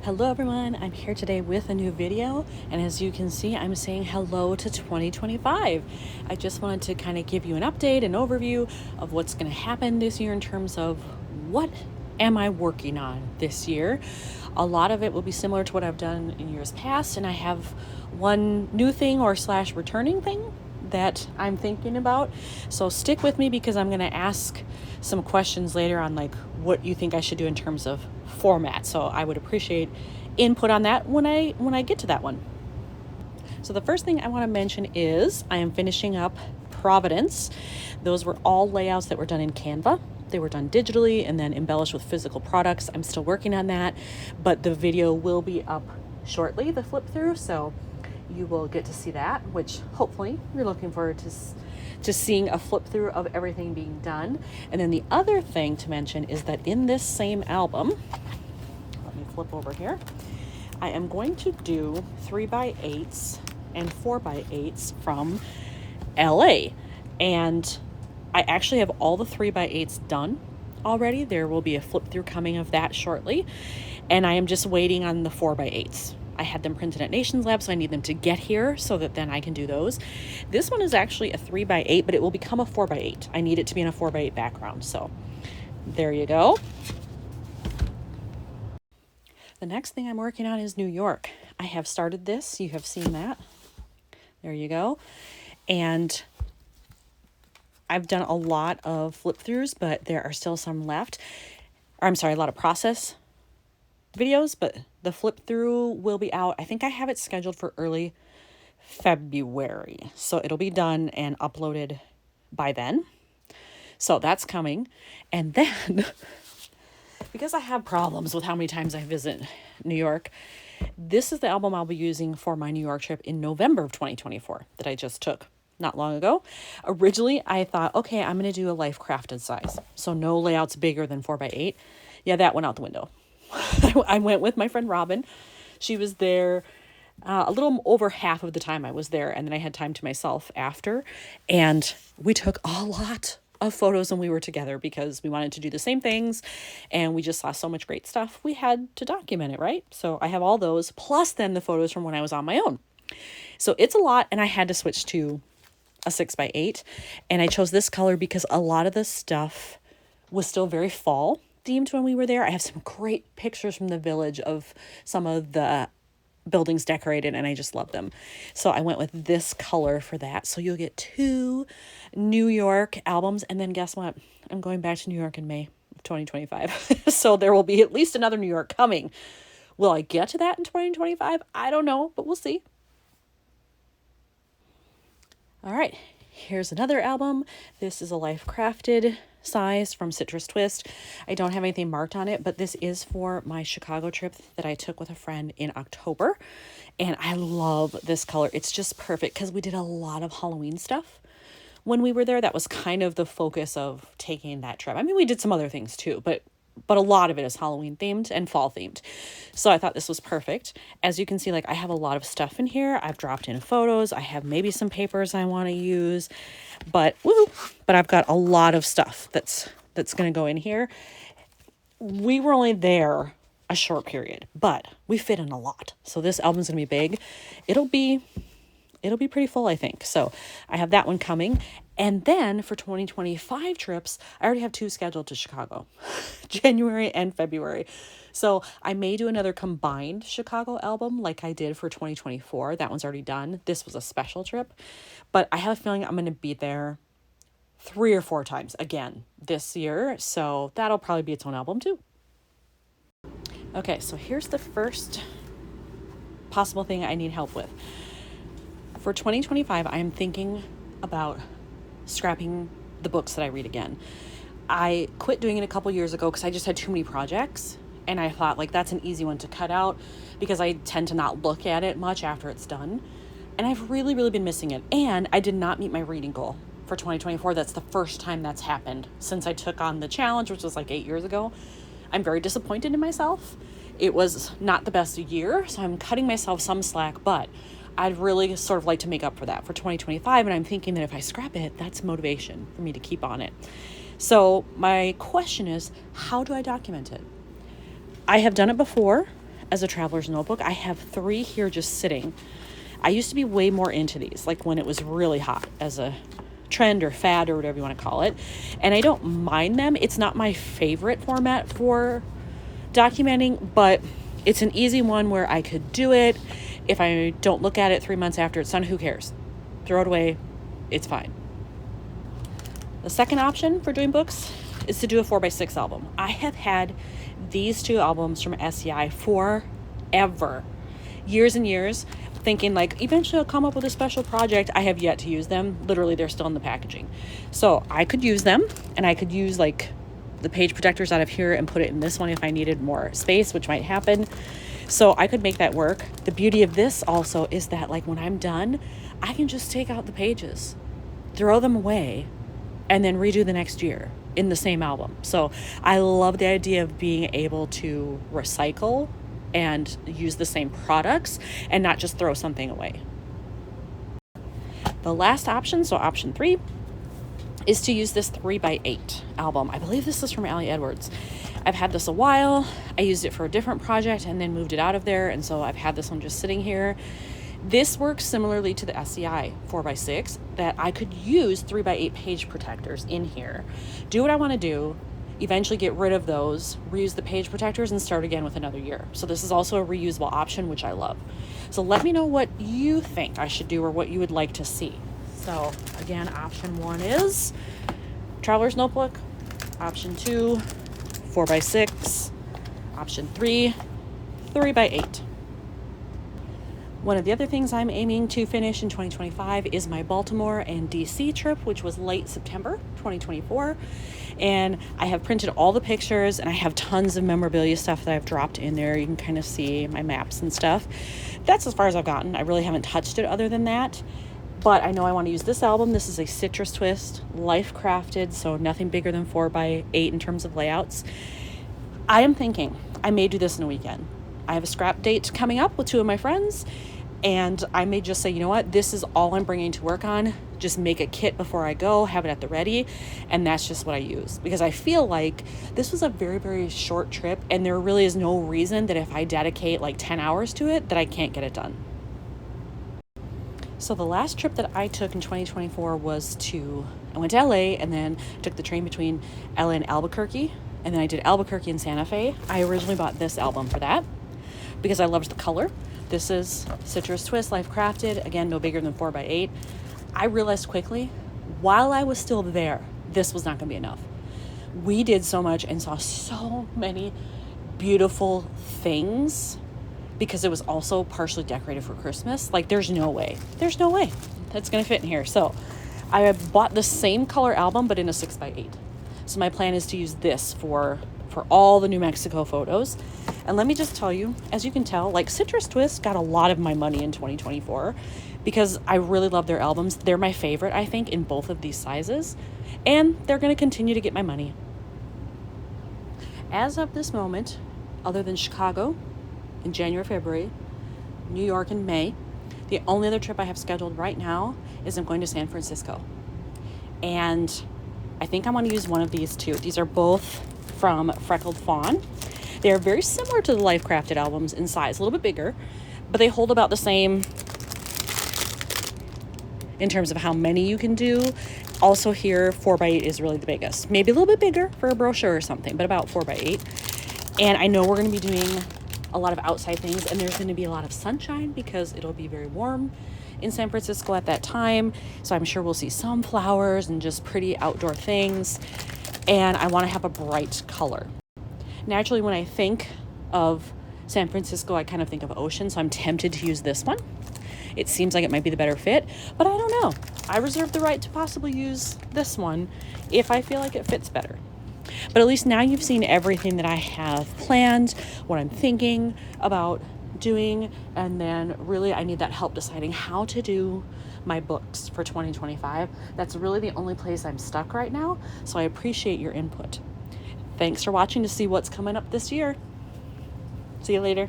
Hello everyone, I'm here today with a new video, and as you can see, I'm saying hello to 2025. I just wanted to kind of give you an update, an overview of what's going to happen this year in terms of what am I working on this year. A lot of it will be similar to what I've done in years past, and I have one new thing or slash returning thing that I'm thinking about. So stick with me because I'm going to ask some questions later on like what you think I should do in terms of format. So I would appreciate input on that when I get to that one. So the first thing I want to mention is I am finishing up Providence. Those were all layouts that were done in Canva. They were done digitally and then embellished with physical products. I'm still working on that, but the video will be up shortly, the flip through. So you will get to see that, which hopefully you're looking forward to seeing a flip through of everything being done. And then the other thing to mention is that in this same album, let me flip over here, I am going to do 3x8s and 4x8s from LA. And I actually have all the 3x8s done already. There will be a flip through coming of that shortly. And I am just waiting on the 4x8s. I had them printed at Nations Lab, so I need them to get here so that then I can do those. This one is actually a 3x8, but it will become a 4x8. I need it to be in a 4x8 background. So there you go. The next thing I'm working on is New York. I have started this. You have seen that. There you go. And I've done a lot of flip throughs, but there are still some left. Or I'm sorry, a lot of process videos, but the flip through will be out. I think I have it scheduled for early February. So it'll be done and uploaded by then. So that's coming. And then because I have problems with how many times I visit New York, this is the album I'll be using for my New York trip in November of 2024 that I just took not long ago. Originally, I thought, okay, I'm going to do a Life Crafted size. So no layouts bigger than 4x8. Yeah, that went out the window. I went with my friend Robin. She was there a little over half of the time I was there, and then I had time to myself after. And we took a lot of photos when we were together because we wanted to do the same things, and we just saw so much great stuff. We had to document it, right? So I have all those, plus then the photos from when I was on my own. So it's a lot, and I had to switch to a 6x8, and I chose this color because a lot of the stuff was still very fall themed when we were there. I have some great pictures from the village of some of the buildings decorated, and I just love them. So I went with this color for that. So you'll get 2 New York albums, and then guess what? I'm going back to New York in May of 2025. So there will be at least another New York coming. Will I get to that in 2025? I don't know, but we'll see. All right, here's another album. This is a Life Crafted size from Citrus Twist. I don't have anything marked on it, but this is for my Chicago trip that I took with a friend in October. And I love this color. It's just perfect because we did a lot of Halloween stuff when we were there. That was kind of the focus of taking that trip. I mean, we did some other things too, but a lot of it is Halloween themed and fall themed. So I thought this was perfect. As you can see, like I have a lot of stuff in here. I've dropped in photos. I have maybe some papers I want to use, but I've got a lot of stuff that's going to go in here. We were only there a short period, but we fit in a lot. So this album's going to be big. It'll be pretty full, I think. So I have that one coming. And then for 2025 trips, I already have 2 scheduled to Chicago, January and February. So I may do another combined Chicago album like I did for 2024. That one's already done. This was a special trip, but I have a feeling I'm going to be there 3 or 4 times again this year. So that'll probably be its own album too. Okay, so here's the first possible thing I need help with. For 2025, I am thinking about scrapping the books that I read again. I quit doing it a couple years ago because I just had too many projects, and I thought like that's an easy one to cut out because I tend to not look at it much after it's done. And I've really, really been missing it. And I did not meet my reading goal for 2024. That's the first time that's happened since I took on the challenge, which was like 8 years ago. I'm very disappointed in myself. It was not the best year, so I'm cutting myself some slack, but I'd really sort of like to make up for that for 2025. And I'm thinking that if I scrap it, that's motivation for me to keep on it. So my question is, how do I document it? I have done it before. as a traveler's notebook. I have 3 here just sitting. I used to be way more into these, like when it was really hot as a trend or fad or whatever you want to call it. And I don't mind them. It's not my favorite format for documenting, but it's an easy one where I could do it. If I don't look at it 3 months after it's done, who cares? Throw it away. It's fine. The second option for doing books is to do a 4x6 album. I have had these 2 albums from SEI forever, years and years, thinking like eventually I'll come up with a special project. I have yet to use them. Literally, they're still in the packaging. So I could use them, and I could use like the page protectors out of here and put it in this one if I needed more space, which might happen. So I could make that work. The beauty of this also is that like when I'm done, I can just take out the pages, throw them away, and then redo the next year in the same album. So I love the idea of being able to recycle and use the same products and not just throw something away. The last option, so option 3, is to use this 3x8 album. I believe this is from Ali Edwards. I've had this a while. I used it for a different project and then moved it out of there. And so I've had this one just sitting here. This works similarly to the SEI 4x6, that I could use 3x8 page protectors in here, do what I want to do, eventually get rid of those, reuse the page protectors, and start again with another year. So this is also a reusable option, which I love. So let me know what you think I should do or what you would like to see. So again, option 1 is traveler's notebook. Option 2, 4x6. Option 3, 3x8. One of the other things I'm aiming to finish in 2025 is my Baltimore and DC trip, which was late September 2024. And I have printed all the pictures, and I have tons of memorabilia stuff that I've dropped in there. You can kind of see my maps and stuff. That's as far as I've gotten. I really haven't touched it other than that. But I know I want to use this album. This is a Citrus Twist, life crafted, so nothing bigger than 4x8 in terms of layouts. I am thinking I may do this in a weekend. I have a scrap date coming up with 2 of my friends, and I may just say, you know what, this is all I'm bringing to work on. Just make a kit before I go, have it at the ready, and that's just what I use. Because I feel like this was a very, very short trip, and there really is no reason that if I dedicate like 10 hours to it, that I can't get it done. So the last trip that I took in 2024 was I went to LA and then took the train between LA and Albuquerque, and then I did Albuquerque and Santa Fe. I originally bought this album for that because I loved the color. This is Citrus Twist, life crafted, again, no bigger than 4x8. I realized quickly, while I was still there, this was not going to be enough. We did so much and saw so many beautiful things because it was also partially decorated for Christmas. Like, there's no way that's going to fit in here. So I bought the same color album, but in a 6x8. So my plan is to use this for all the New Mexico photos. And let me just tell you, as you can tell, like Citrus Twist got a lot of my money in 2024 because I really love their albums. They're my favorite, I think, in both of these sizes, and they're going to continue to get my money. As of this moment, other than Chicago in January, February, New York in May, the only other trip I have scheduled right now is I'm going to San Francisco. And I think I want to use one of these 2. These are both from Freckled Fawn. They are very similar to the Life Crafted albums in size, a little bit bigger, but they hold about the same in terms of how many you can do. Also here, 4x8 is really the biggest. Maybe a little bit bigger for a brochure or something, but about 4x8. And I know we're going to be doing a lot of outside things, and there's going to be a lot of sunshine because it'll be very warm in San Francisco at that time. So I'm sure we'll see some flowers and just pretty outdoor things. And I want to have a bright color. Naturally, when I think of San Francisco, I kind of think of ocean, so I'm tempted to use this one. It seems like it might be the better fit, but I don't know. I reserve the right to possibly use this one if I feel like it fits better. But at least now you've seen everything that I have planned, what I'm thinking about doing, and then really I need that help deciding how to do my books for 2025. That's really the only place I'm stuck right now, so I appreciate your input. Thanks for watching to see what's coming up this year. See you later.